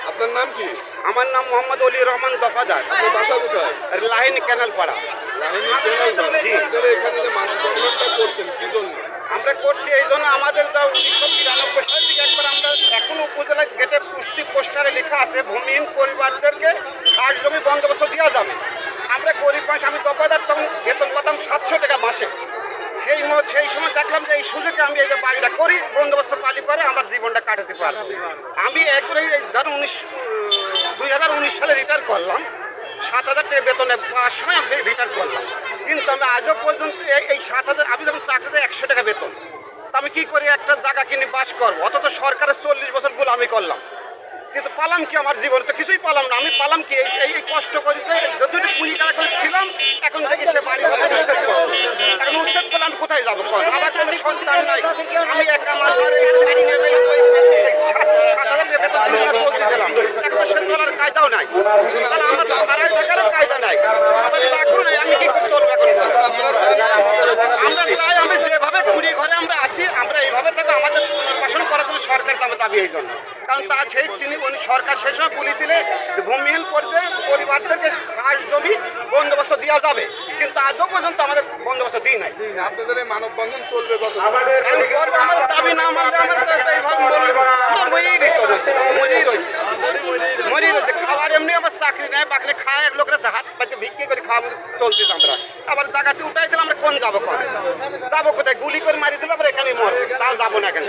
আপনার নাম কি? আমার নাম মোহাম্মদ অলি রহমান দফাদার। আপনার বাসা কোথায়? লাহিনী ক্যানাল পাড়া। লাহিনী কেনাল পাড়া। জি। আপনারা এখানে যে মানববন্ধনটা করছেন কি জন্য? আমরা করছি এই জন্য আমাদের যা 1992 সাল থেকে একবার আমরা এখন উপজেলা গেটে পুষ্টি পোস্টারে লেখা আছে ভূমিহীন পরিবারদেরকে খাস জমি বন্দোবস্ত দেওয়া যাবে। আমরা গরিব মানুষ, আমি দফাদার, তখন বেতন পাতাম 700 টাকা মাসে। সেই সময় দেখলাম যে এই সুযোগে আমি এই যে বাড়িটা করি, বন্দোবস্ত পালি পরে আমার জীবনটা কাটাতে পারবো। আমি একবারে ধরুন 2019 সালে রিটায়ার করলাম, 7,000 টাকা বেতনে 5 সময় আমি রিটায়ার করলাম। কিন্তু আমি আজও পর্যন্ত এই 7,000, আমি যখন চাকরিতে 100 টাকা বেতন, তা আমি কী করি একটা জায়গা কিনে বাস করবো? অথচ সরকারের 40 বছর গোলামি করলাম, কিন্তু পালাম কি? আমার জীবনে তো কিছুই পালাম না। আমি পালাম কি? এই কষ্ট করিতে যদি একটু কুড়ি কাটা করে ছিলাম, এখন থেকে সে বাড়ি ঘর উচ্ছেদ করছে। এখন উচ্ছেদ করলে আমি কোথায় যাবো? কর আমার কোনো সন্তান নাই, আমি একা মাস আর স্ত্রী নিয়ে ওই 7,000 টাকা বেতন দিয়ে চলতেছিলাম। এখন তো সে চলার কায়দাও নাই, তাহলে আমার ভাড়ায় থাকারও কায়দা নাই, আমার চাকরি নাই, আমি কি করে চলবো এখন? আমরা চাই আমি যেভাবে কুড়ি ঘরে আমরা আসি, আমরা এইভাবে থেকে আমাদের পুনর্বাসন করার জন্য সরকার আমার দাবি এই জন্য। কারণ তা সেই উনি সরকার সেই সময় বলেছিলেন যে ভূমিহীন পরিবারদেরকে খাস জমি বন্দোবস্ত দেওয়া যাবে, কিন্তু আজও পর্যন্ত আমাদের বন্দোবস্ত দিই নাই। আপনাদের এই মানববন্ধন চলবে কত? আমাদের দাবি না মানলে আমরা এইভাবে আমরা মরেই রয়েছে। খাওয়ার এমনি আমার চাকরি নেই, বাকলে খায় এক লোকের হাত পাইতে ভিক্ষে করে খাওয়া চলতেছে। আমরা আবার জায়গাতে উঠাই দিলাম, আমরা কোন যাবো? যাবো কোথায়? গুলি করে মারি দিল, আমরা এখানে মর, তাও যাবো না এখানে।